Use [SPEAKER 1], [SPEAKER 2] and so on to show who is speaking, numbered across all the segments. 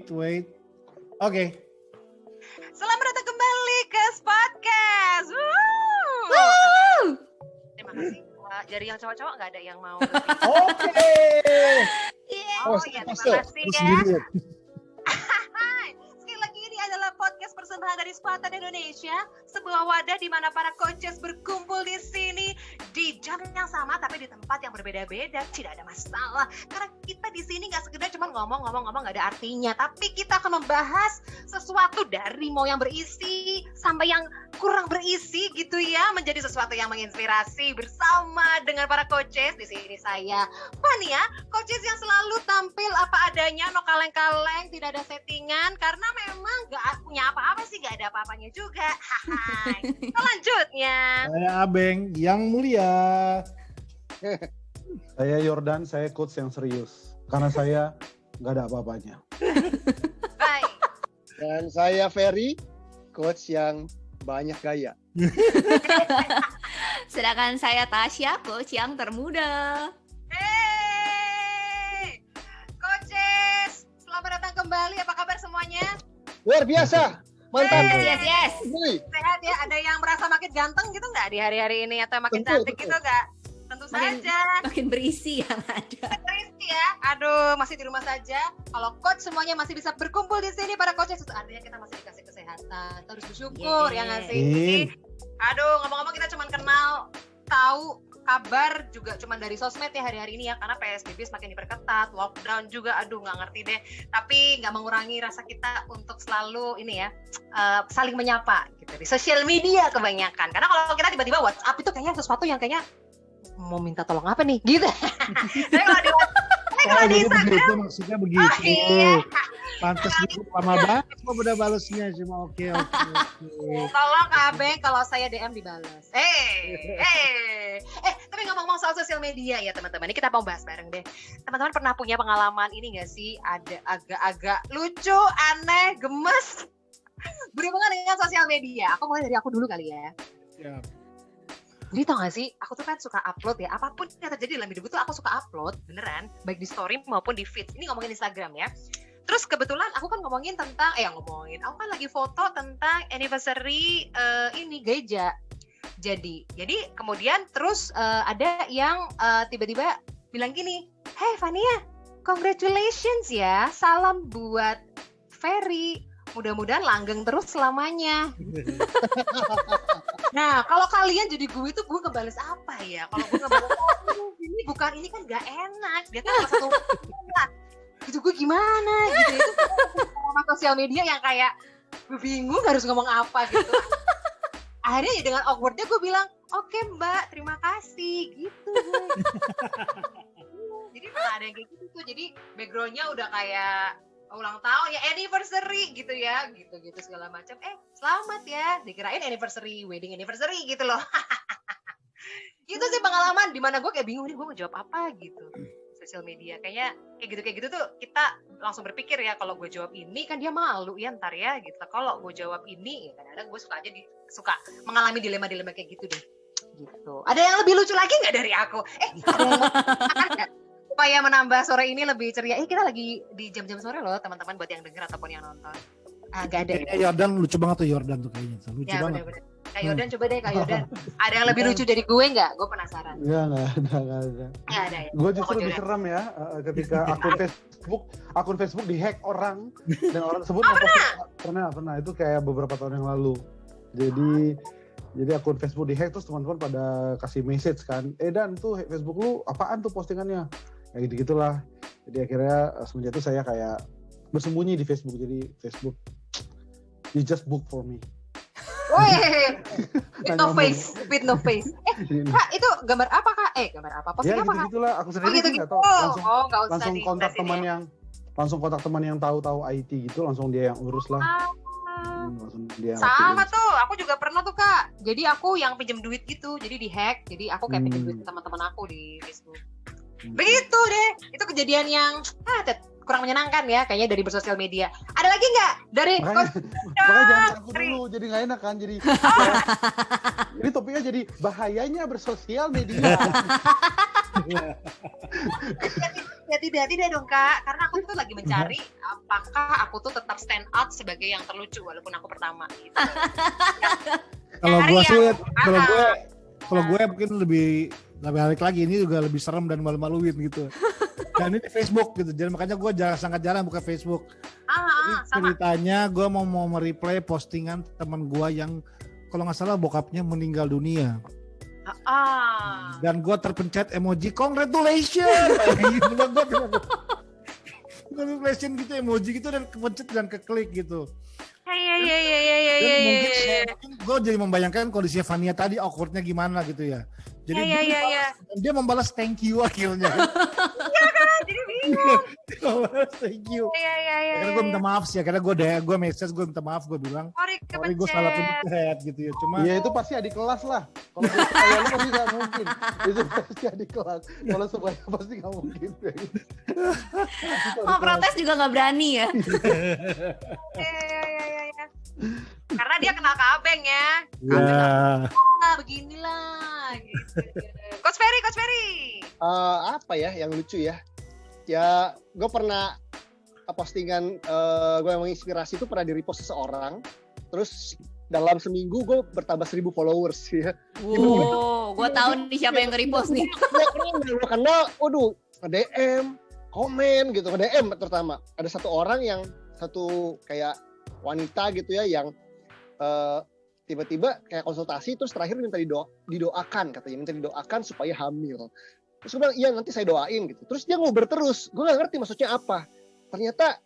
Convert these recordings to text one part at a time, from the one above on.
[SPEAKER 1] Wait. Oke.
[SPEAKER 2] Selamat datang kembali ke Podcast. Terima kasih. Wah, dari yang cowok-cowok nggak ada yang mau.
[SPEAKER 1] Oke.
[SPEAKER 2] Oh ya, terima kasih ya.
[SPEAKER 1] Sendiri.
[SPEAKER 2] Sekali lagi ini adalah podcast persembahan dari Spartan Indonesia, sebuah wadah di mana para coaches berkumpul di sini di jam yang sama tapi di tempat yang berbeda-beda. Tidak ada masalah karena kita di sini nggak sekedar cuma ngomong nggak ada artinya, tapi kita akan membahas sesuatu dari mau yang berisi sampai yang kurang berisi gitu ya, menjadi sesuatu yang menginspirasi bersama dengan para coaches. Di sini saya Fania, coaches yang selalu tampil apa adanya, no kaleng-kaleng, tidak ada settingan karena memang nggak punya apa-apa sih, nggak ada apa-apanya juga. Hai. Selanjutnya
[SPEAKER 1] Saya Abeng yang mulia.
[SPEAKER 3] Saya Yordan, saya coach yang serius. Karena saya nggak ada apa-apanya.
[SPEAKER 2] baik.
[SPEAKER 4] Dan saya Ferry, coach yang banyak gaya.
[SPEAKER 5] Sedangkan saya Tasya, coach yang termuda.
[SPEAKER 2] Hey, coaches, selamat datang kembali. Apa kabar semuanya?
[SPEAKER 4] Luar biasa, mantap.
[SPEAKER 5] Yes.
[SPEAKER 4] Wih,
[SPEAKER 2] Sehat ya? Ada yang merasa makin ganteng gitu nggak di hari-hari ini atau makin
[SPEAKER 4] Tentu,
[SPEAKER 2] cantik
[SPEAKER 4] tentu.
[SPEAKER 2] gitu nggak? Tentu saja.
[SPEAKER 5] Makin berisi yang ada.
[SPEAKER 2] Terisi ya. Aduh, masih di rumah saja. Kalau coach semuanya masih bisa berkumpul di sini para coaches, itu artinya kita masih dikasih kesehatan. Terus bersyukur ya nggak sih? Aduh, ngomong-ngomong kita cuma kenal, tahu kabar juga cuma dari sosmed ya hari-hari ini ya, karena PSBB semakin diperketat, lockdown juga, aduh nggak ngerti deh. Tapi nggak mengurangi rasa kita untuk selalu ini ya, saling menyapa gitu di sosial media kebanyakan. Karena kalau kita tiba-tiba WhatsApp itu kayaknya sesuatu yang kayaknya mau minta tolong apa nih gitu. Tapi kalau di Instagram
[SPEAKER 1] begitu, maksudnya begitu.
[SPEAKER 2] Oh, iya.
[SPEAKER 1] Pantes gitu lama banget kok udah balesnya cuma oke.
[SPEAKER 2] tolong Abeng kalau saya DM dibalas. Tapi ngomong-ngomong soal sosial media ya teman-teman, ini kita mau bahas bareng deh. Teman-teman pernah punya pengalaman ini nggak sih? Ada agak-agak lucu, aneh, gemes berhubungan dengan sosial media. Aku mulai dari aku dulu kali ya.
[SPEAKER 1] Ya.
[SPEAKER 2] Jadi tau gak sih, aku tuh kan suka upload ya, apapun yang terjadi dalam hidupku tuh aku suka upload, beneran, baik di story maupun di feed. Ini ngomongin Instagram ya. Terus kebetulan aku kan ngomongin tentang, aku kan lagi foto tentang anniversary ini gereja. Jadi kemudian terus ada yang tiba-tiba bilang gini, hey Fania, congratulations ya, salam buat Ferry. Mudah-mudahan langgeng terus selamanya. Nah, kalau kalian jadi gue tuh gue ngebales apa ya? Kalau gue ngebales ini kan gak enak. Dia kan salah satu itu gue gimana gitu. Itu sama sosial media yang kayak gue bingung harus ngomong apa gitu. Akhirnya ya dengan awkwardnya gue bilang, oke Mbak, terima kasih gitu. Jadi pernah ada yang kayak gitu tuh. Jadi backgroundnya udah kayak ulang tahun ya, anniversary gitu ya, gitu segala macam. Selamat ya, dikirain anniversary, wedding anniversary gitu loh. Itu sih pengalaman dimana gue kayak bingung nih, gue mau jawab apa gitu. Sosial media kayak gitu tuh kita langsung berpikir ya, kalau gue jawab ini kan dia malu ya ntar ya gitu. Kalau gue jawab ini ya kadang-kadang gue suka mengalami dilema-dilema kayak gitu deh. Gitu. Ada yang lebih lucu lagi nggak dari aku? Ada supaya menambah sore ini lebih ceria. Kita lagi di jam-jam sore loh teman-teman, buat yang denger ataupun yang nonton. Gak ada.
[SPEAKER 1] Kayaknya Yordan lucu banget tuh, Yordan tuh kayaknya. Lucu
[SPEAKER 2] Ya
[SPEAKER 1] banget.
[SPEAKER 2] bener-bener. Kak Yordan coba deh Kak Yordan. Ada yang lebih lucu dari gue nggak? Gue penasaran.
[SPEAKER 3] Nggak ada.
[SPEAKER 2] Nggak ada ya?
[SPEAKER 3] Gue justru
[SPEAKER 2] Oh,
[SPEAKER 3] lebih seram ya ketika akun Facebook dihack orang dan orang tersebut pernah itu kayak beberapa tahun yang lalu. Jadi akun Facebook dihack, terus teman-teman pada kasih message kan, Dan tuh Facebook lu apaan tuh postingannya? Ya gitu-gitulah. Jadi akhirnya semenjak itu saya kayak bersembunyi di Facebook. Jadi Facebook, you just book for me.
[SPEAKER 2] Wih, with no face. Kak, itu gambar apa Kak? Gambar apa? Posting
[SPEAKER 3] Ya
[SPEAKER 2] apa Kak?
[SPEAKER 3] gitu-gitulah. Aku sendiri
[SPEAKER 2] gitu.
[SPEAKER 3] sih nggak tahu.
[SPEAKER 2] Nggak usah
[SPEAKER 3] Langsung kontak teman yang tahu IT gitu, langsung dia yang urus lah. Langsung dia
[SPEAKER 2] Sama tuh, aku juga pernah tuh Kak. Jadi aku yang pinjam duit gitu, jadi dihack. Jadi aku kayak pinjam duit ke teman-teman aku di Facebook. Begitu deh, itu kejadian yang kurang menyenangkan ya, kayaknya dari bersosial media. Ada lagi nggak dari
[SPEAKER 3] makanya jangan aku dulu, jadi nggak enak kan, jadi ini topiknya jadi bahayanya bersosial media.
[SPEAKER 2] tidak dong Kak, karena aku tuh lagi mencari apakah aku tuh tetap stand out sebagai yang terlucu walaupun aku pertama gitu.
[SPEAKER 1] Kalau
[SPEAKER 2] Cari
[SPEAKER 1] gue
[SPEAKER 2] yang-
[SPEAKER 1] sih, kalau gue mungkin lebih balik lagi ini juga lebih serem dan malu-maluin gitu. Dan ini Facebook gitu, jadi makanya gue sangat jarang buka Facebook. Jadi
[SPEAKER 2] sama.
[SPEAKER 1] ceritanya gue mau mereplay postingan teman gue yang kalau nggak salah bokapnya meninggal dunia. Dan gue terpencet emoji congratulations. Congratulations gitu, emoji gitu, dan kepencet dan keklik gitu. Dan mungkin gue jadi membayangkan kondisi Fania tadi awkwardnya gimana gitu ya. Jadi dia membalas thank you akhirnya.
[SPEAKER 2] Jadi bingung.
[SPEAKER 1] Dia membalas thank you. Karena gue minta maaf sih, karena gue message, gue minta maaf, gue bilang sorry gue salah pencet gitu ya. Cuma
[SPEAKER 3] Iya itu pasti adik kelas lah. Kalau saya lu pasti nggak mungkin. Itu pasti adik kelas. Kalau semuanya pasti nggak mungkin.
[SPEAKER 5] Mau protes juga nggak berani ya.
[SPEAKER 2] Iya. Karena dia kenal Kak Abeng ya. Beginilah gitu. Coach Ferry.
[SPEAKER 4] Apa ya yang lucu ya? Ya, gue pernah postingan gue yang menginspirasi itu pernah di-repost seseorang. Terus dalam seminggu gue bertambah 1.000 followers ya.
[SPEAKER 5] Wow, gue tahu nih siapa yang nge-repost nih.
[SPEAKER 4] Gue kenal, waduh, nge-DM, komen gitu, nge-DM terutama. Ada satu orang yang satu kayak wanita gitu ya yang tiba-tiba kayak konsultasi terus terakhir minta didoakan katanya, minta didoakan supaya hamil. Terus gue bilang iya nanti saya doain gitu. Terus dia ngobrol terus, gue gak ngerti maksudnya apa. Ternyata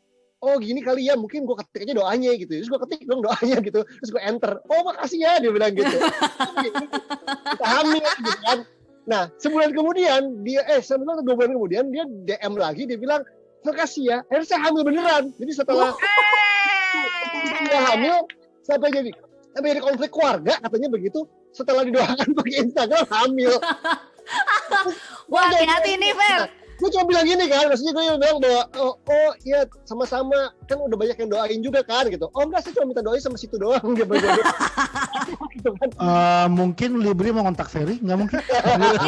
[SPEAKER 4] oh gini kali ya, mungkin gue ketik aja doanya gitu. Terus gue ketik dong doanya gitu. Terus gue enter, oh makasih ya dia bilang gitu. Kita hamil gitu kan. Nah sebulan kemudian sebulan atau 2 bulan kemudian dia DM lagi, dia bilang makasih ya, akhirnya saya hamil beneran. Jadi setelah dia hamil sampai jadi konflik keluarga katanya begitu, setelah didoakan pakai Instagram hamil.
[SPEAKER 5] Wah, hati-hati nih Fer.
[SPEAKER 4] Gue cuma bilang gini kan, maksudnya gue bilang doa, oh iya sama-sama, kan udah banyak yang doain juga kan gitu. Oh enggak, saya cuma minta doain sama situ doang gitu kan.
[SPEAKER 1] Mungkin Libri mau kontak Ferry, nggak mungkin.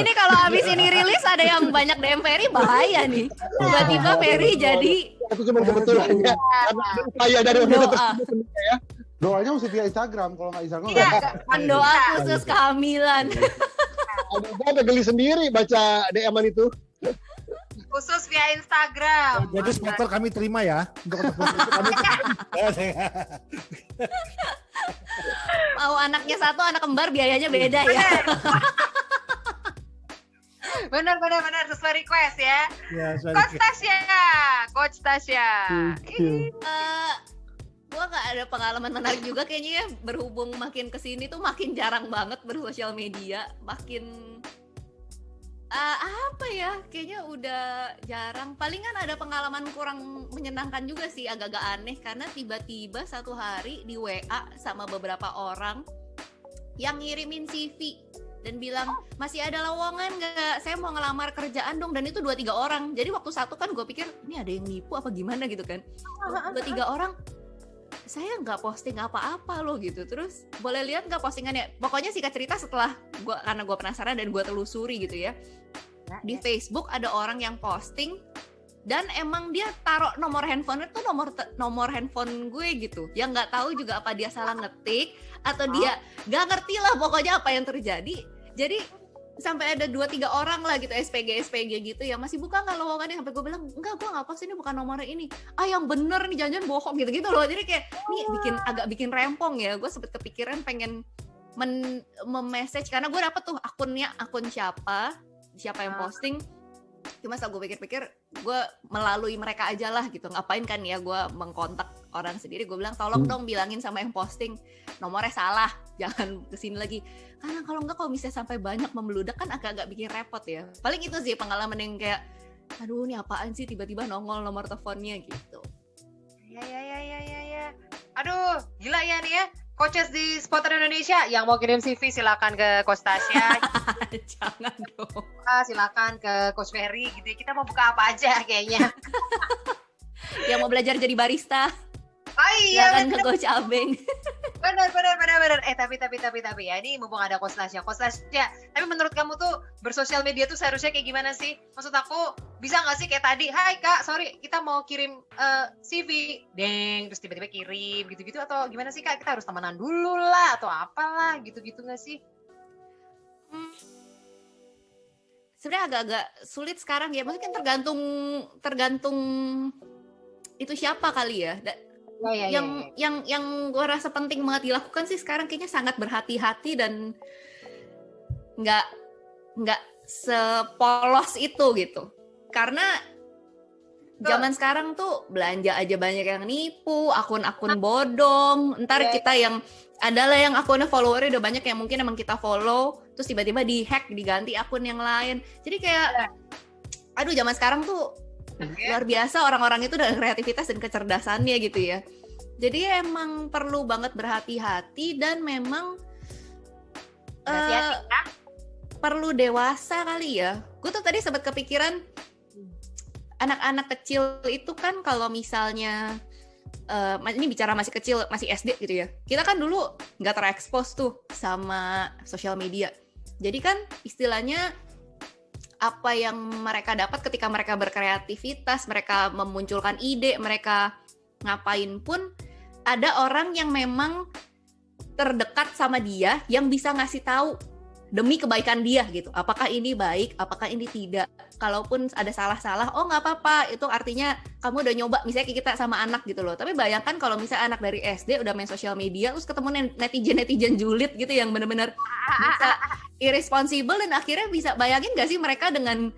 [SPEAKER 5] Ini kalau abis ini rilis ada yang banyak DM Ferry, bahaya nih. Tiba-tiba Ferry jadi
[SPEAKER 4] Itu cuma kebetulan ya. Karena upaya dari wanita tersebut ya.
[SPEAKER 3] Doanya mesti via Instagram, kalau nggak Instagram
[SPEAKER 2] Iya,
[SPEAKER 5] doa khusus kehamilan.
[SPEAKER 4] Aduh, gue agak geli sendiri baca DM-an itu.
[SPEAKER 2] khusus via Instagram.
[SPEAKER 1] Jadi sponsor kami terima ya. Untuk kami.
[SPEAKER 5] Mau anaknya satu, anak kembar biayanya beda ya.
[SPEAKER 2] Benar sesuai request ya.
[SPEAKER 1] Ya,
[SPEAKER 2] Coach Tasya.
[SPEAKER 5] Gue gak ada pengalaman menarik juga kayaknya ya, berhubung makin kesini tuh makin jarang banget bersosial media, makin apa ya, kayaknya udah jarang. Palingan ada pengalaman kurang menyenangkan juga sih, agak-agak aneh karena tiba-tiba satu hari di WA sama beberapa orang yang ngirimin CV dan bilang masih ada lowongan nggak, saya mau ngelamar kerjaan dong, dan itu 2-3 orang. Jadi waktu satu kan gue pikir ini ada yang nipu apa gimana gitu kan, 2-3 orang saya nggak posting apa-apa loh gitu. Terus boleh lihat nggak postingannya? Pokoknya singkat cerita setelah karena gue penasaran dan gue telusuri gitu ya, di Facebook ada orang yang posting dan emang dia taruh nomor handphone itu nomor handphone gue gitu. Yang nggak tahu juga apa dia salah ngetik atau dia nggak ngerti lah pokoknya apa yang terjadi. Jadi sampai ada 2-3 orang lah gitu, SPG gitu ya, masih buka nggak lowongannya, sampai gue bilang enggak, gue nggak post, ini bukan nomornya ini, yang bener nih, jangan bohong gitu loh. Jadi kayak nih agak bikin rempong ya. Gue sempet kepikiran pengen message karena gue dapet tuh akun siapa yang posting. Cuma setelah gue pikir-pikir, gue melalui mereka aja lah gitu, ngapain kan ya gue mengkontak orang sendiri. Gue bilang tolong dong bilangin sama yang posting nomornya salah, jangan kesini lagi, karena kalau enggak, kalau misalnya sampai banyak membeludak kan agak-agak bikin repot ya. Paling itu sih pengalaman yang kayak aduh ini apaan sih, tiba-tiba nongol nomor teleponnya gitu.
[SPEAKER 2] Ya. Aduh, gila ya nih ya. Coaches di Spotter Indonesia yang mau kirim CV silakan ke Coach Tasya.
[SPEAKER 5] Jangan dong.
[SPEAKER 2] Silakan ke Coach Ferry gitu. Kita mau buka apa aja kayaknya.
[SPEAKER 5] Yang mau belajar jadi barista,
[SPEAKER 2] Oh iya,
[SPEAKER 5] silakan ke Coach Abeng.
[SPEAKER 2] Benar. Tapi ya, ini mumpung ada Coach Tasya. Tapi menurut kamu tuh bersosial media tuh seharusnya kayak gimana sih? Maksud aku, bisa nggak sih kayak tadi, hai kak, sorry, kita mau kirim CV, deng, terus tiba-tiba kirim, gitu-gitu, atau gimana sih kak? Kita harus temenan dulu lah, atau apalah, gitu-gitu nggak sih?
[SPEAKER 5] Sebenarnya agak-agak sulit sekarang ya, maksudnya kan tergantung itu siapa kali ya. Yang gue rasa penting banget dilakukan sih sekarang kayaknya sangat berhati-hati dan nggak sepolos itu gitu. Karena zaman sekarang tuh belanja aja banyak yang nipu, akun-akun bodong. Ntar kita yang adalah yang akunnya followernya udah banyak yang mungkin emang kita follow, terus tiba-tiba dihack, diganti akun yang lain. Jadi kayak, aduh zaman sekarang tuh luar biasa orang-orang itu dengan kreativitas dan kecerdasannya gitu ya. Jadi emang perlu banget berhati-hati dan memang perlu dewasa kali ya. Gue tuh tadi sempat kepikiran anak-anak kecil itu kan kalau misalnya ini bicara masih kecil, masih SD gitu ya. Kita kan dulu nggak terekspos tuh sama sosial media. Jadi kan istilahnya apa yang mereka dapat ketika mereka berkreativitas, mereka memunculkan ide, mereka ngapain pun, ada orang yang memang terdekat sama dia yang bisa ngasih tahu demi kebaikan dia gitu. Apakah ini baik, apakah ini tidak. Kalaupun ada salah-salah, oh nggak apa-apa, itu artinya kamu udah nyoba, misalnya kita sama anak gitu loh. Tapi bayangkan kalau misalnya anak dari SD udah main sosial media, terus ketemu netizen julid gitu yang benar-benar bisa irresponsible, dan akhirnya bisa bayangin nggak sih mereka dengan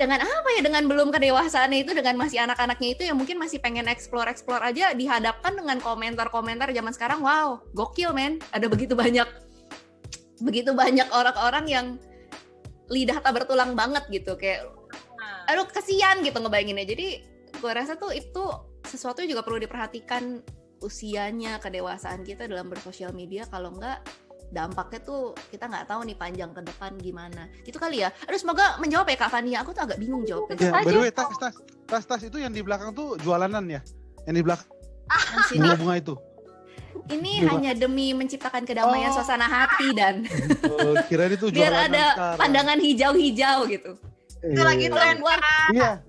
[SPEAKER 5] apa ya, dengan belum kedewasaannya itu, dengan masih anak-anaknya itu yang mungkin masih pengen explore aja, dihadapkan dengan komentar-komentar zaman sekarang, wow, gokil men, ada begitu banyak orang-orang yang lidah tak bertulang banget gitu, kayak aduh kasihan gitu ngebayanginnya. Jadi gue rasa tuh itu sesuatu yang juga perlu diperhatikan, usianya, kedewasaan kita dalam bersosial media. Kalau enggak, dampaknya tuh kita nggak tahu nih panjang ke depan gimana. Gitu kali ya. Aduh, semoga menjawab ya Kak Fania. Aku tuh agak bingung jawabnya.
[SPEAKER 3] Ya, by the way, tas itu yang di belakang tuh jualanan ya? Yang di belakang bunga-bunga itu?
[SPEAKER 5] Ini hanya demi menciptakan kedamaian suasana hati dan
[SPEAKER 3] kirain itu
[SPEAKER 5] biar
[SPEAKER 3] jualan
[SPEAKER 5] ada
[SPEAKER 3] sekarang.
[SPEAKER 5] Pandangan hijau-hijau gitu.
[SPEAKER 2] Itu lagi tren.
[SPEAKER 3] Iya.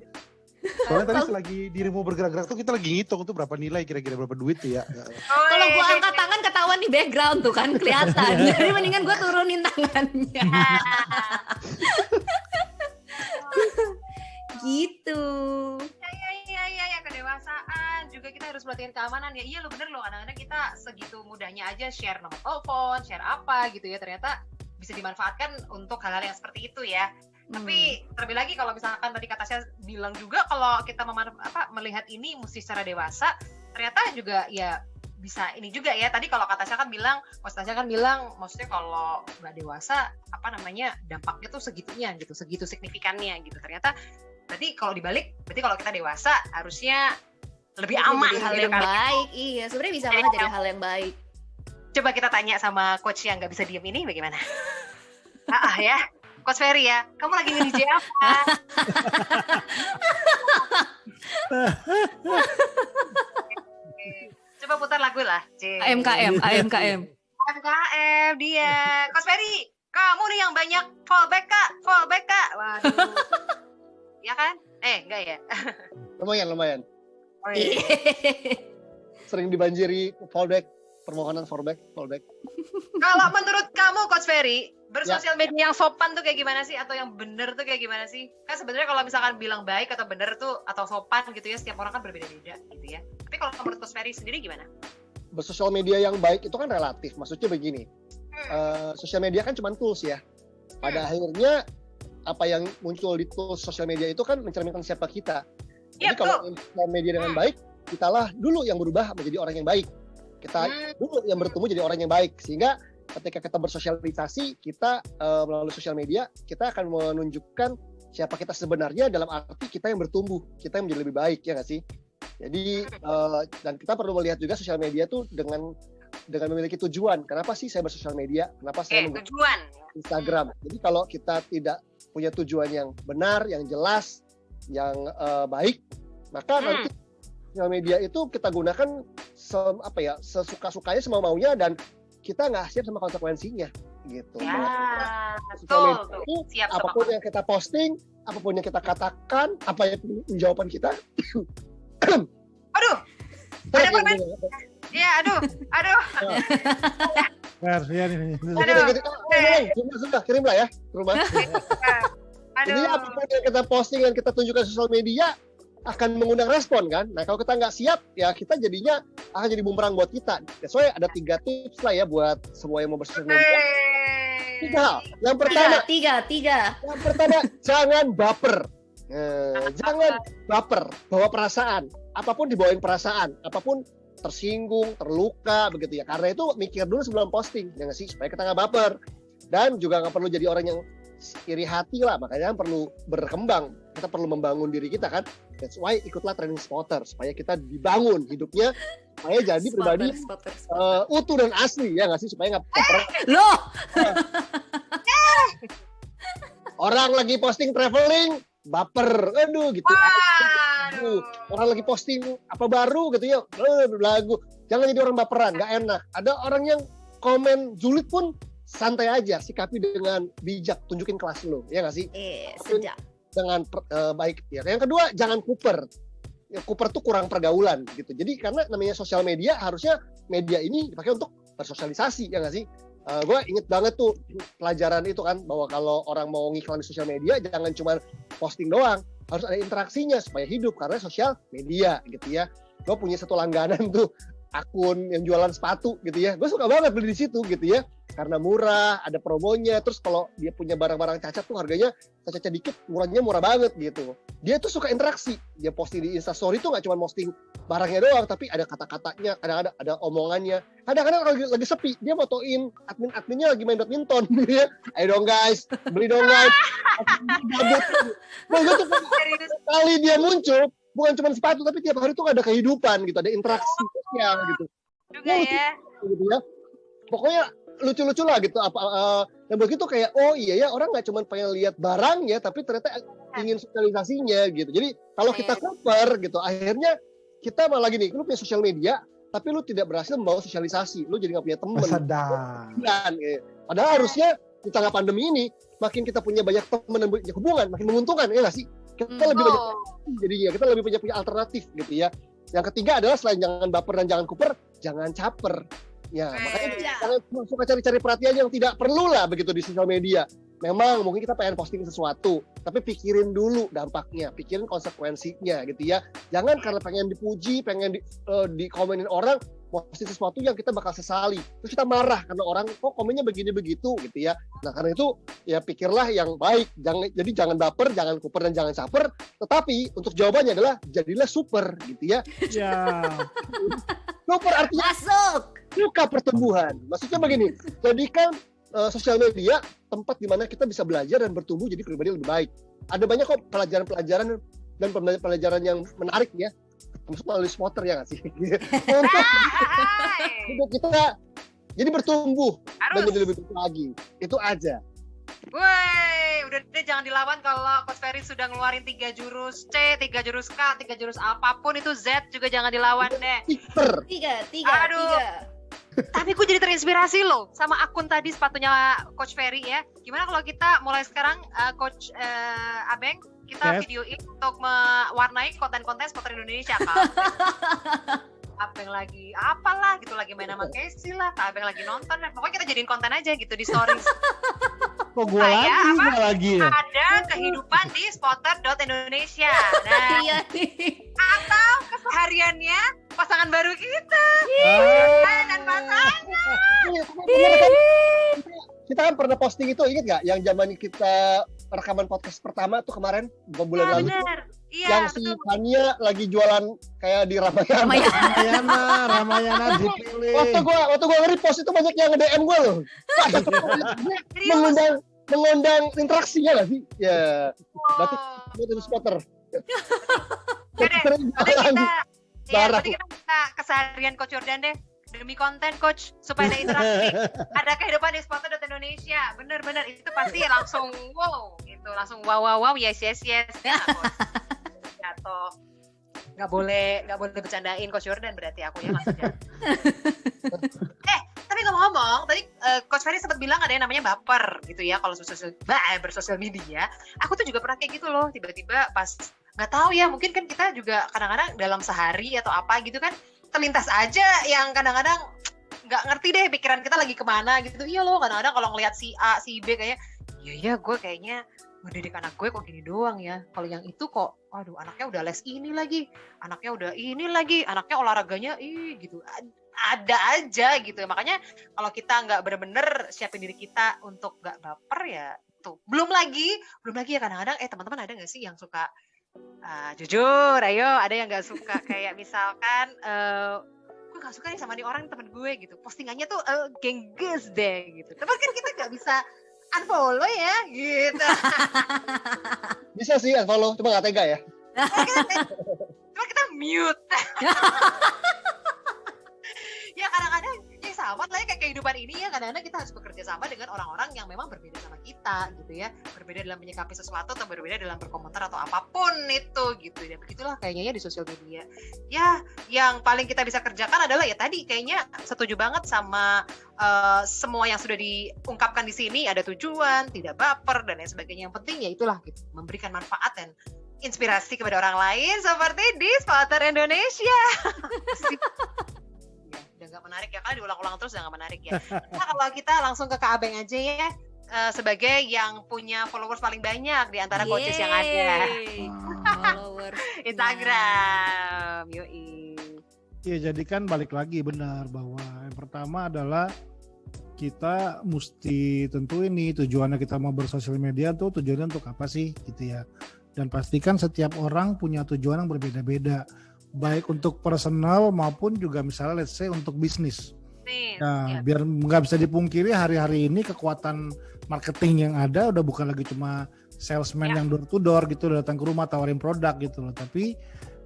[SPEAKER 3] Soalnya tadi selagi dirimu bergerak-gerak tuh kita lagi ngitung tuh berapa nilai, kira-kira berapa duit tuh ya.
[SPEAKER 5] Kalau gua angkat tangan ketahuan di background tuh kan kelihatan. Jadi mendingan gua turunin tangannya. Gitu.
[SPEAKER 2] Ya, kedewasaan juga kita harus pelatihan keamanan ya. Iya lo bener lo, kadang-kadang kita segitu mudahnya aja share nomor telepon, share apa gitu ya, ternyata bisa dimanfaatkan untuk hal-hal yang seperti itu ya. Tapi terlebih lagi kalau misalkan tadi kata saya bilang juga, kalau kita melihat ini mesti secara dewasa, ternyata juga ya bisa ini juga ya. Tadi kalau kata saya kan bilang, Mas Tasya kan bilang, maksudnya kalau nggak dewasa dampaknya tuh segitunya gitu, segitu signifikannya gitu. Ternyata berarti kalau dibalik, berarti kalau kita dewasa harusnya lebih aman
[SPEAKER 5] jadi hal
[SPEAKER 2] gitu
[SPEAKER 5] yang baik. Iya, sebenarnya bisa banget jadi hal yang baik.
[SPEAKER 2] Coba kita tanya sama coach yang nggak bisa diem ini bagaimana? Ya, Coach Ferry ya, kamu lagi nge-DJ apa? Coba putar lagu lah.
[SPEAKER 5] AMKM
[SPEAKER 2] dia. Coach Ferry, kamu nih yang banyak fallback kak. Waduh. Ya kan? Enggak ya?
[SPEAKER 4] Lumayan.
[SPEAKER 2] Oh, iya.
[SPEAKER 4] Sering dibanjiri permohonan fallback.
[SPEAKER 2] Kalau menurut kamu Coach Ferry, bersosial media yang sopan tuh kayak gimana sih? Atau yang bener tuh kayak gimana sih? Kan sebenarnya kalau misalkan bilang baik atau bener tuh, atau sopan gitu ya, setiap orang kan berbeda-beda gitu ya. Tapi kalau menurut Coach Ferry sendiri gimana?
[SPEAKER 4] Bersosial media yang baik itu kan relatif. Maksudnya begini, sosial media kan cuma tools ya. Pada akhirnya apa yang muncul di tools sosial media itu kan mencerminkan siapa kita. Jadi kalau sosial media dengan baik, kitalah dulu yang berubah menjadi orang yang baik. Kita dulu yang bertumbuh jadi orang yang baik. Sehingga ketika kita bersosialisasi, kita melalui sosial media, kita akan menunjukkan siapa kita sebenarnya, dalam arti kita yang bertumbuh, kita yang menjadi lebih baik, ya nggak sih? Jadi, dan kita perlu melihat juga sosial media tuh dengan memiliki tujuan. Kenapa sih saya bersosial media? Kenapa saya
[SPEAKER 2] tujuan
[SPEAKER 4] Instagram? Jadi kalau kita tidak punya tujuan yang benar, yang jelas, yang baik, maka nanti sosial media itu kita gunakan sesuka-sukanya, semau-maunya, dan kita nggak siap sama konsekuensinya gitu.
[SPEAKER 2] Ya,
[SPEAKER 4] Sosial
[SPEAKER 2] betul.
[SPEAKER 4] media itu
[SPEAKER 2] Siap sama
[SPEAKER 4] apapun yang kita posting, apapun yang kita katakan, apa yang jawaban kita.
[SPEAKER 2] Aduh, ada permen. Iya, aduh.
[SPEAKER 1] Ya nih.
[SPEAKER 4] Sudah kirimlah ya ke rumah. Jadi
[SPEAKER 2] Aduh.
[SPEAKER 4] apapun yang kita posting dan kita tunjukkan sosial media akan mengundang respon kan. Nah kalau kita nggak siap ya kita jadinya akan jadi bumerang buat kita. That's why ada 3 tips lah ya buat semua yang mau bersosial media. 3 hal. Yang pertama,
[SPEAKER 5] Tiga.
[SPEAKER 4] Yang pertama, jangan baper. Jangan baper, bawa perasaan. Apapun dibawain perasaan, apapun tersinggung, terluka, begitu ya. Karena itu mikir dulu sebelum posting, ya nggak sih, supaya kita nggak baper. Dan juga nggak perlu jadi orang yang iri hati lah, makanya perlu berkembang. Kita perlu membangun diri kita kan. That's why ikutlah Training Spotter, supaya kita dibangun hidupnya, supaya jadi pribadi
[SPEAKER 5] Spotter.
[SPEAKER 4] utuh dan asli, ya nggak sih, supaya nggak baper.
[SPEAKER 5] Loh,
[SPEAKER 4] Orang lagi posting traveling, baper, aduh gitu.
[SPEAKER 2] Waduh.
[SPEAKER 4] Orang lagi posting apa baru gitu ya, lagu. Jangan jadi orang baperan, nggak enak. Ada orang yang komen julid pun santai aja, sikapi dengan bijak, tunjukin kelas lo, ya nggak sih?
[SPEAKER 5] sedap.
[SPEAKER 4] Dengan baik ya. Yang kedua, jangan kuper. Ya, kuper tuh kurang pergaulan gitu. Jadi karena namanya sosial media, harusnya media ini dipakai untuk bersosialisasi, ya nggak sih? Gue inget banget tuh pelajaran itu kan, bahwa kalau orang mau ngiklan di sosial media jangan cuma posting doang, harus ada interaksinya supaya hidup, karena sosial media gitu ya. Gue punya satu langganan tuh akun yang jualan sepatu gitu ya, gue suka banget beli di situ gitu ya, karena murah, ada promonya. Terus kalau dia punya barang-barang cacat tuh harganya cacat dikit, murahnya murah banget gitu. Dia tuh suka interaksi, dia posting di Instastory tuh nggak cuma posting barangnya doang, tapi ada kata-katanya, kadang-kadang ada omongannya. Kadang-kadang lagi sepi, dia fotoin adminnya lagi main badminton gitu ya. Ayo dong guys, beli dong guys. Nah, gitu kan, sekali dia muncul, bukan cuma sepatu, tapi tiap hari tuh ada kehidupan gitu, ada interaksi sosial gitu.
[SPEAKER 2] Juga ya.
[SPEAKER 4] Gitu ya. Pokoknya lucu-lucu lah gitu. Dan begitu kayak, oh iya ya, orang nggak cuma pengen lihat barang ya, tapi ternyata ingin sosialisasinya gitu. Jadi kalau kita kuper gitu, akhirnya kita malah gini, lu punya sosial media, tapi lu tidak berhasil membawa sosialisasi, lu jadi nggak punya teman.
[SPEAKER 3] Sadar.
[SPEAKER 4] Padahal harusnya di tengah pandemi ini, makin kita punya banyak teman dan banyak hubungan, makin menguntungkan, ya nggak sih? Kita lebih banyak jadinya, kita lebih banyak punya alternatif gitu ya. Yang ketiga adalah selain jangan baper dan jangan kuper, jangan caper. Ya, makanya jangan suka cari-cari perhatian yang tidak perlu lah begitu di sosial media. Memang mungkin kita pengen posting sesuatu, tapi pikirin dulu dampaknya, pikirin konsekuensinya gitu ya. Jangan karena pengen dipuji, pengen dikomenin orang, posting sesuatu yang kita bakal sesali. Terus kita marah karena orang kok komennya begini begitu gitu ya. Nah, karena itu ya pikirlah yang baik. Jadi jangan baper, jangan kuper dan jangan caper. Tetapi untuk jawabannya adalah jadilah super gitu ya.
[SPEAKER 1] Ya.
[SPEAKER 4] Super artinya
[SPEAKER 5] Masuk.
[SPEAKER 4] suka pertumbuhan. Maksudnya begini, jadikan sosial media tempat di mana kita bisa belajar dan bertumbuh jadi pribadi lebih baik. Ada banyak kok pelajaran-pelajaran dan pelajaran yang menarik ya. Termasuk melalui Spotter ya nggak sih? Untuk kita jadi bertumbuh dan jadi lebih baik lagi. Itu aja.
[SPEAKER 2] Woi, udah deh jangan dilawan kalau Coach Ferry sudah ngeluarin 3 jurus C, 3 jurus K, 3 jurus apapun itu Z juga jangan dilawan deh.
[SPEAKER 5] Tiga.
[SPEAKER 2] Aduh. Tapi gue jadi terinspirasi loh sama akun tadi sepatunya Coach Ferry ya. Gimana kalau kita mulai sekarang Coach Abeng, kita videoin untuk mewarnai konten-konten Spotter Indonesia kan. Abeng lagi apalah gitu, lagi main sama Casey lah, Abeng lagi nonton lah. Pokoknya kita jadiin konten aja gitu di stories.
[SPEAKER 1] Kok gue lagi ya?
[SPEAKER 2] Ada kehidupan di spotter.indonesia. Nah,
[SPEAKER 5] Iya nih.
[SPEAKER 2] atau kesehariannya pasangan baru kita. Dan pasangan.
[SPEAKER 4] Kita kan pernah posting itu, ingat nggak? Yang zaman kita rekaman podcast pertama tuh kemarin, beberapa bulan lalu.
[SPEAKER 2] Bener. Iya,
[SPEAKER 4] Yang si Fania lagi jualan kayak di Ramayana.
[SPEAKER 1] Ramayana dipilih.
[SPEAKER 4] Waktu gua nge-repost itu banyak yang nge-DM gua loh. mengundang interaksinya nggak sih? Ya, berarti itu Spotter.
[SPEAKER 2] Berarti kita keseharian Coach Jordan deh. Demi konten Coach, supaya ada interaksi. Ada kehidupan di Spotter.Indonesia. Bener-bener, itu pasti langsung wow. Gitu, langsung wow, yes. Ya, Coach. Jatuh. nggak boleh bercandain Coach Jordan berarti aku ya maksudnya. Tapi ngomong-ngomong, tadi Coach Ferry sempat bilang ada yang namanya baper gitu ya kalau bersosial media. Aku tuh juga pernah kayak gitu loh, tiba-tiba pas nggak tahu ya, mungkin kan kita juga kadang-kadang dalam sehari atau apa gitu kan terlintas aja yang kadang-kadang nggak ngerti deh pikiran kita lagi kemana gitu. Iya loh, kadang-kadang kalau ngelihat si A, si B kayak, iya gue kayaknya mendidik anak gue kok gini doang ya. Kalau yang itu kok, waduh anaknya udah les ini lagi, anaknya udah ini lagi, anaknya olahraganya gitu. Ada aja gitu. Makanya kalau kita nggak bener-bener siapin diri kita untuk nggak baper ya tuh. Belum lagi ya kadang-kadang teman-teman ada nggak sih yang suka jujur, ayo ada yang nggak suka kayak misalkan gue nggak suka nih sama nih orang temen gue gitu, postingannya tuh gengges deh gitu. Tapi kan kita nggak bisa unfollow ya gitu.
[SPEAKER 4] Bisa sih unfollow, cuma nggak tega ya.
[SPEAKER 2] Cuma kita mute. Ya kadang-kadang ya sama lah ya kayak kehidupan ini ya, kadang-kadang kita harus bekerja sama dengan orang-orang yang memang berbeda sama kita gitu ya, berbeda dalam menyikapi sesuatu atau berbeda dalam berkomentar atau apapun itu gitu. Dan begitulah kayaknya ya di sosial media ya. Yang paling kita bisa kerjakan adalah ya tadi, kayaknya setuju banget sama semua yang sudah diungkapkan di sini. Ada tujuan, tidak baper dan lain sebagainya. Yang penting ya itulah gitu, memberikan manfaat dan inspirasi kepada orang lain seperti di Spotter Indonesia. Udah nggak menarik ya, karena diulang-ulang terus udah nggak menarik ya. Nah, kalau kita langsung ke Kak Abeng aja ya, sebagai yang punya followers paling banyak di antara coaches yang ada.
[SPEAKER 5] Followers
[SPEAKER 2] Instagram, yoi.
[SPEAKER 1] Iya, jadi kan balik lagi benar bahwa yang pertama adalah kita mesti tentu ini tujuannya kita mau bersosial media tuh tujuannya untuk apa sih gitu ya. Dan pastikan setiap orang punya tujuan yang berbeda-beda, baik untuk personal maupun juga misalnya let's say untuk bisnis. Nah, biar nggak bisa dipungkiri hari-hari ini kekuatan marketing yang ada udah bukan lagi cuma salesman yang door to door gitu, datang ke rumah tawarin produk gitu loh, tapi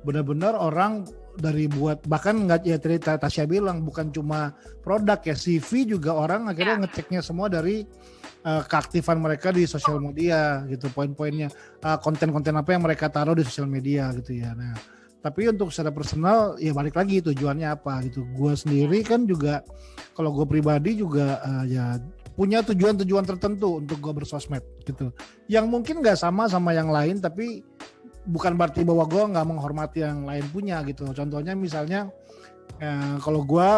[SPEAKER 1] benar-benar orang dari buat, bahkan nggak ya tadi Tasya bilang bukan cuma produk ya, CV juga orang akhirnya ngeceknya semua dari keaktifan mereka di sosial media gitu, poin-poinnya konten-konten apa yang mereka taruh di sosial media gitu ya. Nah, tapi untuk secara personal ya balik lagi tujuannya apa gitu. Gue sendiri kan juga kalau gue pribadi juga ya punya tujuan-tujuan tertentu untuk gue bersosmed gitu. Yang mungkin nggak sama yang lain, tapi bukan berarti bahwa gue nggak menghormati yang lain punya gitu. Contohnya misalnya kalau gue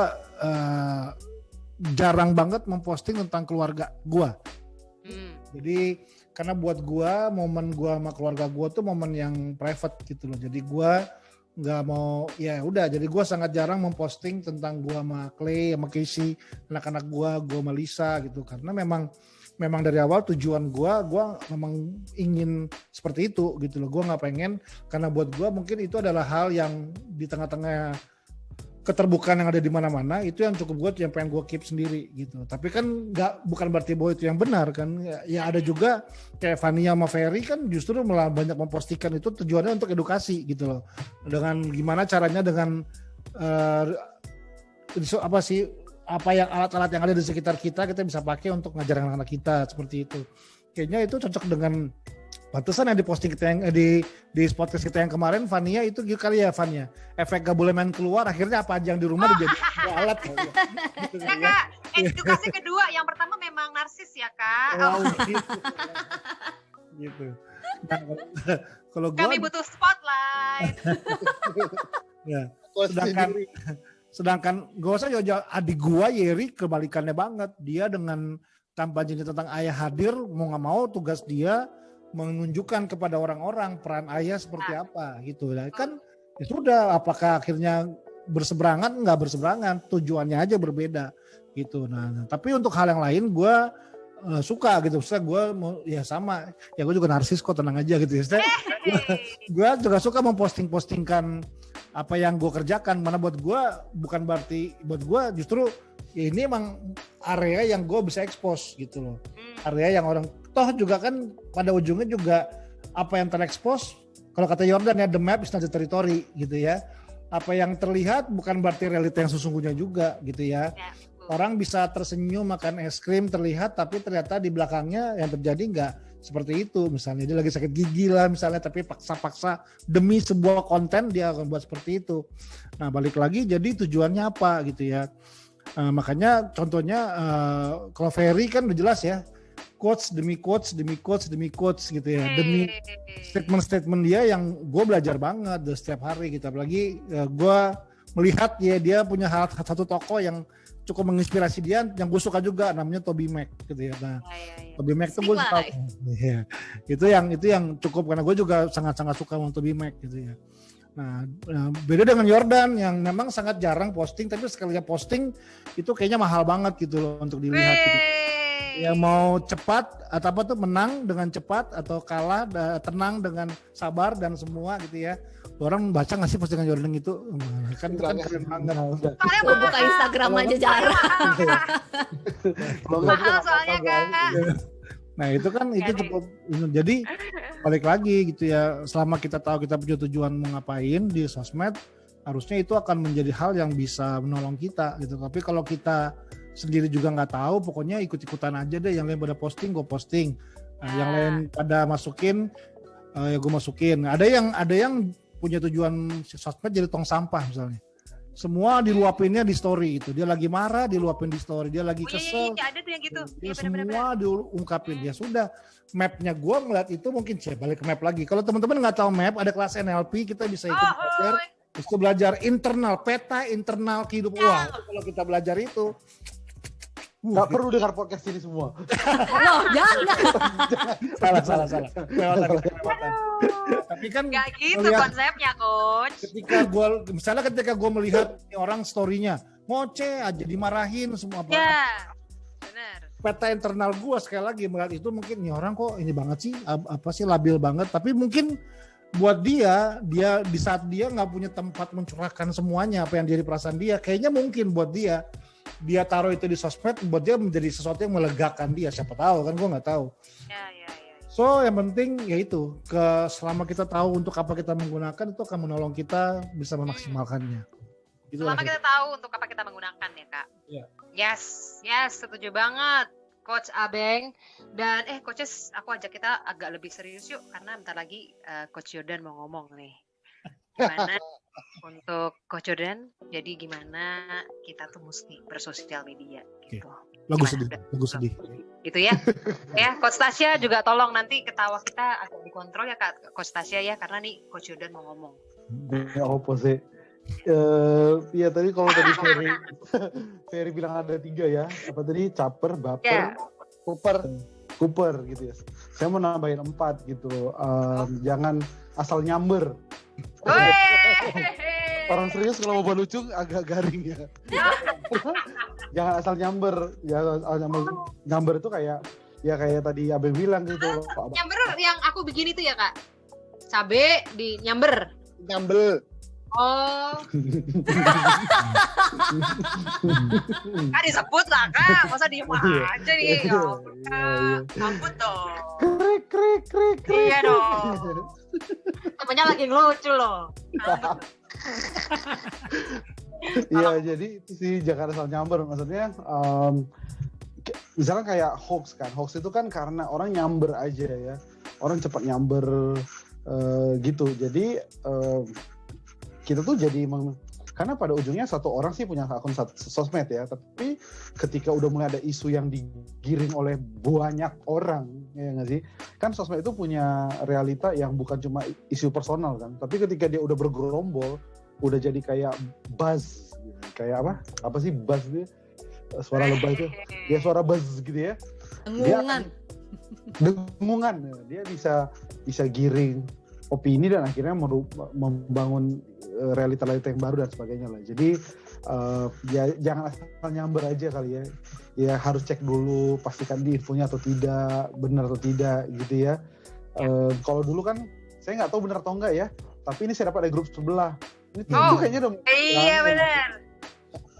[SPEAKER 1] jarang banget memposting tentang keluarga gue. Jadi karena buat gue momen gue sama keluarga gue tuh momen yang private gitu loh. Jadi gue nggak mau, ya udah, jadi gue sangat jarang memposting tentang gue sama Clay, sama Casey, anak-anak gue sama Lisa gitu, karena memang dari awal tujuan gue memang ingin seperti itu gitu loh. Gue nggak pengen, karena buat gue mungkin itu adalah hal yang di tengah-tengah keterbukaan yang ada di mana-mana, itu yang cukup gue, yang pengen gue keep sendiri gitu. Tapi kan bukan berarti bahwa itu yang benar kan. Ya ada juga kayak Fania sama Ferry kan justru malah banyak mempostikan itu tujuannya untuk edukasi gitu loh. Dengan gimana caranya, dengan apa yang alat-alat yang ada di sekitar kita bisa pakai untuk ngajar anak-anak kita, seperti itu. Kayaknya itu cocok dengan pantesan yang diposting kita yang di podcast kita yang kemarin, Fania itu kali ya, Fania. Efek gak boleh main keluar, akhirnya apa aja yang di rumah dijadi alat.
[SPEAKER 2] Gitu, ya Kak, edukasi kedua, yang pertama memang narsis ya Kak.
[SPEAKER 1] Gitu. Nah, kalau
[SPEAKER 2] kami butuh spotlight.
[SPEAKER 1] Ya, sedangkan gue usah jauh-jauh, adik gue Yeri kebalikannya banget. Dia dengan tanpa cerita tentang ayah hadir, mau nggak mau tugas dia menunjukkan kepada orang-orang peran ayah seperti apa gitu. Nah, kan ya sudah, apakah akhirnya berseberangan? Nggak berseberangan, tujuannya aja berbeda gitu. Nah, tapi untuk hal yang lain gue suka gitu. Maksudnya gue ya sama, ya gue juga narsis kok, tenang aja gitu. Gue juga suka memposting-postingkan apa yang gue kerjakan. Mana buat gue bukan berarti, buat gue justru ya ini emang area yang gue bisa expose gitu loh. Area yang orang, toh juga kan pada ujungnya juga apa yang terekspos, kalau kata Jordan ya, the map is not the territory gitu ya. Apa yang terlihat bukan berarti realita yang sesungguhnya juga gitu ya. Orang bisa tersenyum makan es krim terlihat, tapi ternyata di belakangnya yang terjadi seperti itu. Misalnya dia lagi sakit gigi lah misalnya, tapi paksa-paksa demi sebuah konten dia akan buat seperti itu. Nah balik lagi, jadi tujuannya apa gitu ya. Makanya contohnya kalau Ferry kan udah jelas ya, quotes demi quotes gitu ya, demi statement dia yang gue belajar banget setiap hari gitu. Apalagi gue melihat ya dia punya satu tokoh yang cukup menginspirasi dia, yang gue suka juga, namanya Toby Mac gitu ya. Nah, Toby Mac tuh gue suka. Ya. Itu yang cukup, karena gue juga sangat-sangat suka sama Toby Mac gitu ya. Nah, beda dengan Jordan yang memang sangat jarang posting, tapi sekalinya posting itu kayaknya mahal banget gitu loh untuk dilihat gitu. Ya mau cepat atau apa tuh, menang dengan cepat atau kalah tenang dengan sabar dan semua gitu ya. Orang baca nggak sih postingan Jordan itu? Kan keren banget.
[SPEAKER 5] Gue buka Instagram aja jarang.
[SPEAKER 2] Mahal soalnya Kak.
[SPEAKER 1] Nah itu kan itu cukup. Jadi balik lagi gitu ya. Selama kita tahu kita punya tujuan mau ngapain di sosmed, harusnya itu akan menjadi hal yang bisa menolong kita gitu. Tapi kalau kita sendiri juga nggak tahu, pokoknya ikut-ikutan aja deh. Yang lain pada posting, gue posting. Nah, yang lain pada masukin, ya gue masukin. Ada yang punya tujuan sosmed jadi tong sampah misalnya. Semua diluapinnya di story itu. Dia lagi marah, diluapin di story. Dia lagi kesel.
[SPEAKER 2] Iya, ada tuh yang gitu.
[SPEAKER 1] Dia semua diungkapin. Ya sudah, mapnya gue ngeliat itu mungkin balik ke map lagi. Kalau teman-teman nggak tahu map, ada kelas NLP, kita bisa ikut belajar. Terus belajar internal, peta internal kehidupan. Wah, kalau kita belajar itu,
[SPEAKER 3] Nggak perlu dengar podcast ini semua.
[SPEAKER 5] Loh, jangan.
[SPEAKER 1] salah. Kelewatan. Tapi kan
[SPEAKER 2] nggak gitu konsepnya, Coach.
[SPEAKER 1] Ketika gue melihat orang story-nya ngoceh aja, dimarahin semua apa.
[SPEAKER 2] Ya, benar.
[SPEAKER 1] Peta internal gue sekali lagi melihat itu, mungkin nih orang kok ini banget sih, apa sih labil banget. Tapi mungkin buat dia di saat dia nggak punya tempat mencurahkan semuanya apa yang jadi perasaan dia, kayaknya mungkin buat dia taruh itu di sosmed, buat dia menjadi sesuatu yang melegakan dia. Siapa tahu kan, gue nggak tahu.
[SPEAKER 2] Ya.
[SPEAKER 1] So yang penting yaitu selama kita tahu untuk apa kita menggunakan, itu akan menolong kita bisa memaksimalkannya.
[SPEAKER 2] Selama kita tahu untuk apa kita menggunakan ya Kak.
[SPEAKER 1] Iya.
[SPEAKER 2] Yes, setuju banget Coach Abeng. Dan coaches, aku ajak kita agak lebih serius yuk, karena bentar lagi Coach Jordan mau ngomong nih. Gimana untuk Coach Jordan, jadi gimana kita tuh mesti bersosial media gitu.
[SPEAKER 1] Bagus sedih.
[SPEAKER 2] Gitu ya. Ya, Coach Tasya juga tolong nanti ketawa kita agak dikontrol ya Kak, Coach Tasya ya, karena nih Coach Jordan mau ngomong.
[SPEAKER 3] Ya apa sih? Ya tadi kalau tadi Ferry bilang ada 3 ya. Apa tadi? Caper, baper, Cooper gitu ya. Saya mau nambahin 4 gitu. Jangan asal nyamber. Orang serius kalau mau lucu agak garing ya. Jangan asal nyamber. Ya nyamber itu kayak tadi Abeng bilang gitu.
[SPEAKER 2] Nyamber yang aku bikin itu ya Kak. Cabe di nyamber.
[SPEAKER 4] Nyambel.
[SPEAKER 2] Oh. Kan disebut lah Kak. Masa diem aja nih. Ampun dong.
[SPEAKER 3] Krik.
[SPEAKER 2] Iya dong. Temennya lagi ngelucu loh.
[SPEAKER 3] Iya, jadi itu sih jangan asal nyamber. Maksudnya misalkan kayak hoax kan. Hoax itu kan karena orang nyamber aja ya. Orang cepat nyamber gitu. Jadi kita tuh jadi karena pada ujungnya satu orang sih punya akun sosmed ya, tapi ketika udah mulai ada isu yang digiring oleh banyak orang, ya nggak sih? Kan sosmed itu punya realita yang bukan cuma isu personal kan, tapi ketika dia udah bergerombol, udah jadi kayak buzz, kayak apa? Apa sih buzz itu? Suara lebay itu, ya suara buzz gitu ya. Dengungan, dia bisa giring opini dan akhirnya membangun realita-realita yang baru dan sebagainya lah. Jadi ya jangan asal nyamber aja kali ya. Ya harus cek dulu, pastikan di infonya atau tidak, benar atau tidak gitu ya. Kalau dulu kan saya nggak tahu benar atau enggak ya, tapi ini saya dapat dari grup sebelah. Itu kayaknya udah
[SPEAKER 2] iya benar.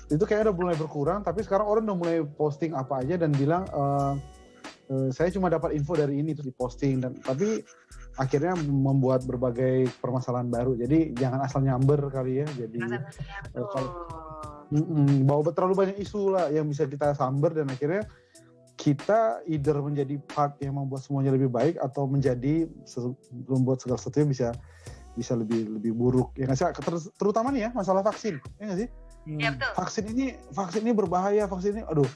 [SPEAKER 3] Itu kayaknya udah mulai berkurang, tapi sekarang orang udah mulai posting apa aja dan bilang saya cuma dapat info dari ini terus diposting, dan tapi akhirnya membuat berbagai permasalahan baru. Jadi jangan asal nyamber kali ya. Jadi kalau bawa terlalu banyak isu lah yang bisa kita samber dan akhirnya kita either menjadi part yang membuat semuanya lebih baik atau membuat segala sesuatunya bisa lebih buruk ya nggak sih, terutama nih ya masalah vaksin ya nggak sih.
[SPEAKER 2] Ya betul.
[SPEAKER 3] Vaksin ini berbahaya, vaksin ini aduh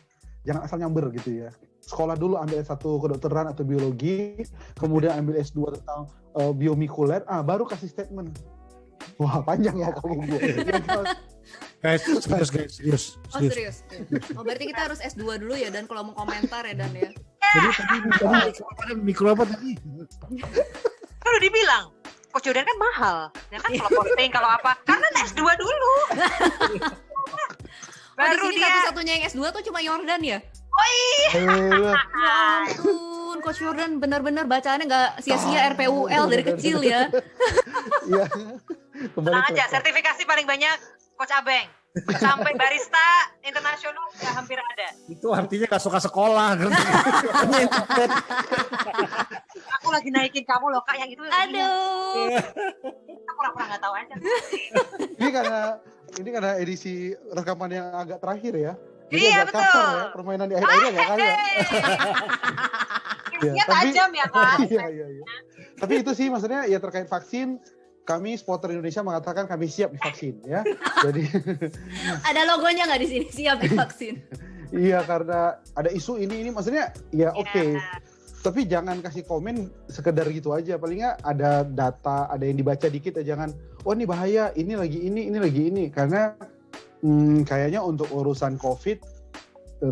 [SPEAKER 3] jangan asal nyamber gitu ya. Sekolah dulu ambil S1 kedokteran atau biologi, kemudian ambil S2 tentang biomolekuler, baru kasih statement. Wah panjang ya kamu gue.
[SPEAKER 1] Serius.
[SPEAKER 5] Oh serius? Oh berarti kita harus S2 dulu ya Dan kalau mau komentar ya Dan ya.
[SPEAKER 1] Jadi tadi mikro apa tadi?
[SPEAKER 2] Kan udah dibilang, Coach Jordan kan mahal. Ya kan kalau posting, kalau apa. Karena S2 dulu.
[SPEAKER 5] Baru di sini satu-satunya yang S2 tuh cuma Jordan ya?
[SPEAKER 2] Oh iya.
[SPEAKER 5] Ya ampun, Coach Jordan benar-benar bacaannya nggak sia-sia RPUL dari kecil ya.
[SPEAKER 3] Iya.
[SPEAKER 2] Tenang aja, sertifikasi paling banyak Coach Abeng. Sampai barista internasional udah hampir ada.
[SPEAKER 1] Itu artinya gak suka sekolah.
[SPEAKER 2] Aku lagi naikin kamu loh Kak, yang itu.
[SPEAKER 5] Aduh.
[SPEAKER 2] Aku pura-pura nggak tahu aja.
[SPEAKER 3] Ini karena edisi rekaman yang agak terakhir ya. Jadi
[SPEAKER 2] Iya
[SPEAKER 3] agak
[SPEAKER 2] betul.
[SPEAKER 3] kasar ya, permainan di akhir-akhir agak kasar.
[SPEAKER 2] Iya tajam ya Kak.
[SPEAKER 3] Iya. Tapi itu sih maksudnya ya terkait vaksin, kami supporter Indonesia mengatakan kami siap divaksin ya. Jadi
[SPEAKER 5] ada logonya nggak di sini siap divaksin?
[SPEAKER 3] Iya karena ada isu ini maksudnya ya oke. Tapi jangan kasih komen sekedar gitu aja. Paling nggak ada data, ada yang dibaca dikit ya. Jangan, oh ini bahaya, ini lagi ini. Karena kayaknya untuk urusan COVID,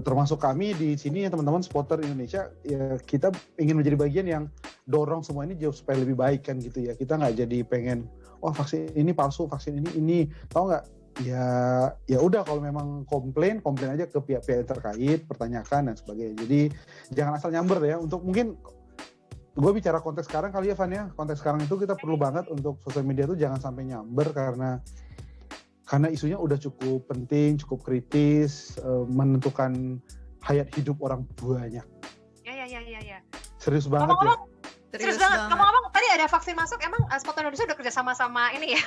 [SPEAKER 3] termasuk kami di sini ya teman-teman supporter Indonesia, ya kita ingin menjadi bagian yang dorong semua ini jauh supaya lebih baik kan gitu ya. Kita nggak jadi pengen, wah vaksin ini palsu, vaksin ini. Tahu nggak? Ya udah kalau memang komplain aja ke pihak-pihak yang terkait, pertanyakan dan sebagainya. Jadi jangan asal nyamber ya. Untuk mungkin gue bicara konteks sekarang kali ya Van ya. Konteks sekarang itu kita perlu banget untuk sosial media tuh jangan sampai nyamber karena isunya udah cukup penting, cukup kritis, menentukan hayat hidup orang banyak.
[SPEAKER 2] Ya.
[SPEAKER 3] Serius banget ya.
[SPEAKER 2] Serius banget. Ngomong-ngomong tadi ada vaksin masuk, emang Sport Indonesia udah kerja sama ini ya?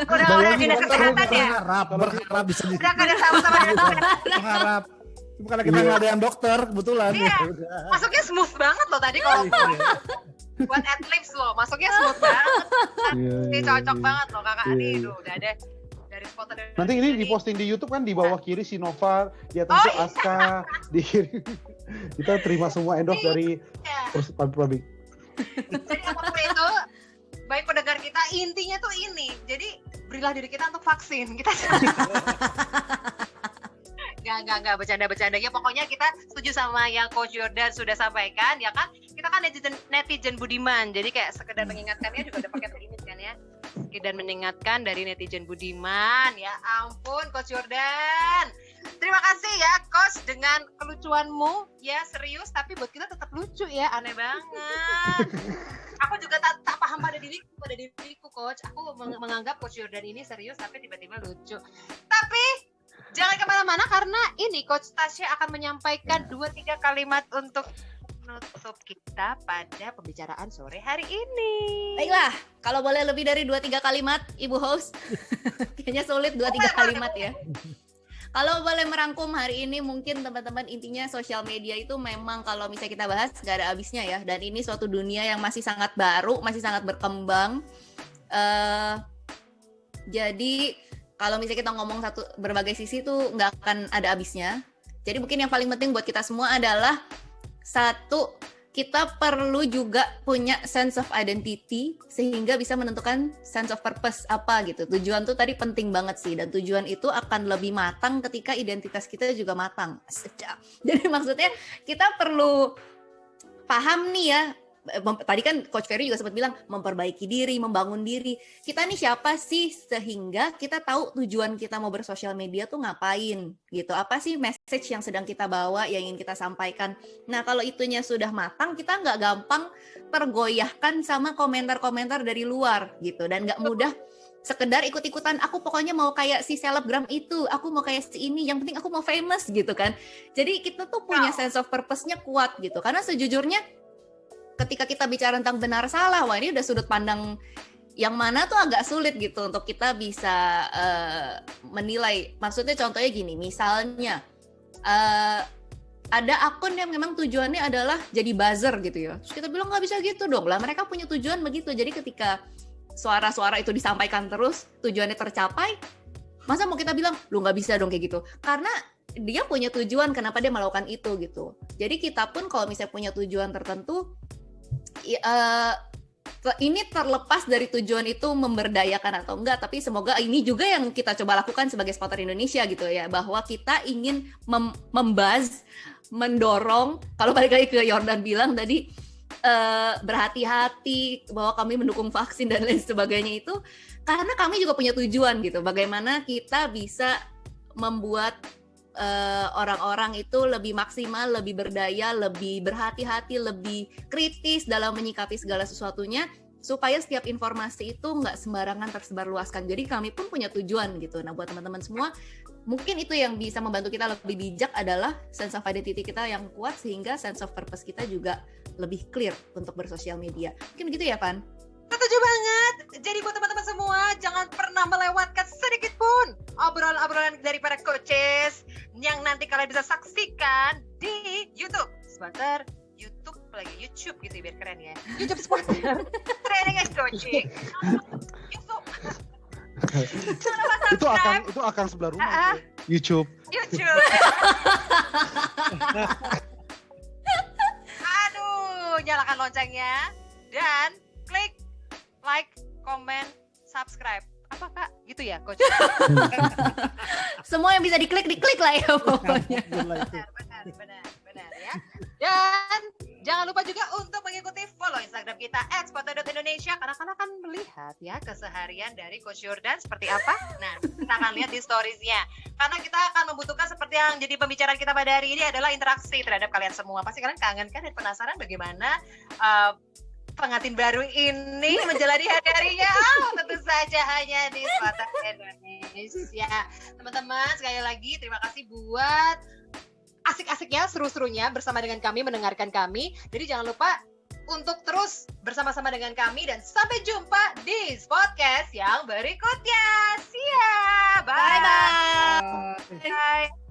[SPEAKER 2] udah dinas kesehatan ya?
[SPEAKER 1] Berharap bisa
[SPEAKER 2] Udah kerja sama dinas kesehatan.
[SPEAKER 1] berharap. Cuma karena kita nggak ada yang dokter kebetulan.
[SPEAKER 2] Iya. Masuknya smooth banget loh tadi kalau buat adlibs loh, masuknya smooth banget. Ini cocok banget loh Kakak Adi itu udah ada dari Sport Indonesia.
[SPEAKER 3] Nanti ini diposting di YouTube kan di bawah kiri Sinovac, di atas itu Aska, di kiri. Kita terima semua endorse dari pabrik.
[SPEAKER 2] Jadi apapun itu, baik pendengar kita, intinya tuh ini. Jadi berilah diri kita untuk vaksin. Kita Enggak, bercanda. Ya pokoknya kita setuju sama yang Coach Jordan sudah sampaikan, ya kan? Kita kan netizen budiman, jadi kayak sekedar mengingatkannya juga udah pakai begini kan ya. Sekedar mengingatkan dari netizen budiman, ya ampun Coach Jordan. Terima kasih ya Coach dengan kelucuanmu, ya serius tapi buat kita tetap lucu ya, aneh banget. Aku juga tak paham pada diriku Coach. Aku menganggap Coach Jordan ini serius tapi tiba-tiba lucu. Tapi jangan kemana-mana karena ini Coach Tasya akan menyampaikan 2-3 kalimat untuk menutup kita pada pembicaraan sore hari ini.
[SPEAKER 5] Baiklah, kalau boleh lebih dari 2-3 kalimat Ibu host. Kayaknya sulit 2-3 kalimat ya. Kalau boleh merangkum hari ini mungkin teman-teman intinya sosial media itu memang kalau misalnya kita bahas gak ada habisnya ya. Dan ini suatu dunia yang masih sangat baru, masih sangat berkembang. Jadi kalau misalnya kita ngomong berbagai sisi tuh nggak akan ada habisnya. Jadi mungkin yang paling penting buat kita semua adalah satu, kita perlu juga punya sense of identity sehingga bisa menentukan sense of purpose apa gitu. Tujuan tuh tadi penting banget sih dan tujuan itu akan lebih matang ketika identitas kita juga matang. Jadi maksudnya kita perlu paham nih ya. Tadi kan Coach Ferry juga sempat bilang memperbaiki diri, membangun diri. Kita nih siapa sih sehingga kita tahu tujuan kita mau bersosial media tuh ngapain gitu. Apa sih message yang sedang kita bawa, yang ingin kita sampaikan. Nah kalau itunya sudah matang, kita nggak gampang tergoyahkan sama komentar-komentar dari luar gitu. Dan nggak mudah sekedar ikut-ikutan, aku pokoknya mau kayak si selebgram itu, aku mau kayak si ini, yang penting aku mau famous gitu kan. Jadi kita tuh punya sense of purpose-nya kuat gitu. Karena sejujurnya ketika kita bicara tentang benar salah, wah ini udah sudut pandang yang mana tuh agak sulit gitu untuk kita bisa menilai. Maksudnya contohnya gini, misalnya ada akun yang memang tujuannya adalah jadi buzzer gitu ya. Terus kita bilang nggak bisa gitu dong lah, mereka punya tujuan begitu. Jadi ketika suara-suara itu disampaikan terus, tujuannya tercapai, masa mau kita bilang lu nggak bisa dong kayak gitu? Karena dia punya tujuan kenapa dia melakukan itu gitu. Jadi kita pun kalau misalnya punya tujuan tertentu, ini terlepas dari tujuan itu memberdayakan atau enggak, tapi semoga ini juga yang kita coba lakukan sebagai spotter Indonesia gitu ya, bahwa kita ingin membuzz, mendorong, kalau balik lagi ke Yordan bilang tadi, berhati-hati bahwa kami mendukung vaksin dan lain sebagainya itu, karena kami juga punya tujuan gitu, bagaimana kita bisa membuat orang-orang itu lebih maksimal, lebih berdaya, lebih berhati-hati, lebih kritis dalam menyikapi segala sesuatunya, supaya setiap informasi itu nggak sembarangan tersebarluaskan. Jadi kami pun punya tujuan gitu. Nah buat teman-teman semua, mungkin itu yang bisa membantu kita lebih bijak adalah sense of identity kita yang kuat, sehingga sense of purpose kita juga lebih clear untuk bersosial media. Mungkin gitu ya, Pan?
[SPEAKER 2] Setuju banget. Jadi buat teman-teman semua, jangan pernah melewatkan sedikit pun obrolan-obrolan dari para coaches yang nanti kalian bisa saksikan di YouTube. Spotter YouTube, lagi YouTube gitu biar keren ya. YouTube Spotter Training and Coaching. YouTube.
[SPEAKER 3] Itu akan sebelah rumah. YouTube.
[SPEAKER 2] Aduh, nyalakan loncengnya dan klik like, comment, subscribe. Apa Kak? Gitu ya, Coach?
[SPEAKER 5] Semua yang bisa diklik lah ya pokoknya.
[SPEAKER 2] Benar ya. Dan jangan lupa juga untuk mengikuti follow Instagram kita @spotter.indonesia, karena kalian akan melihat ya keseharian dari Coach Yordan seperti apa. Nah, kita akan lihat di storiesnya. Karena kita akan membutuhkan, seperti yang jadi pembicaraan kita pada hari ini, adalah interaksi terhadap kalian semua. Pasti kalian kangen kan dan penasaran bagaimana pengantin baru ini menjalani hari-harinya. Tentu saja hanya di Spotter Indonesia. Teman-teman, sekali lagi terima kasih buat asik-asiknya, seru-serunya bersama dengan kami, mendengarkan kami. Jadi jangan lupa untuk terus bersama-sama dengan kami, dan sampai jumpa di podcast yang berikutnya. See ya. Bye.
[SPEAKER 5] Bye-bye.
[SPEAKER 2] Bye.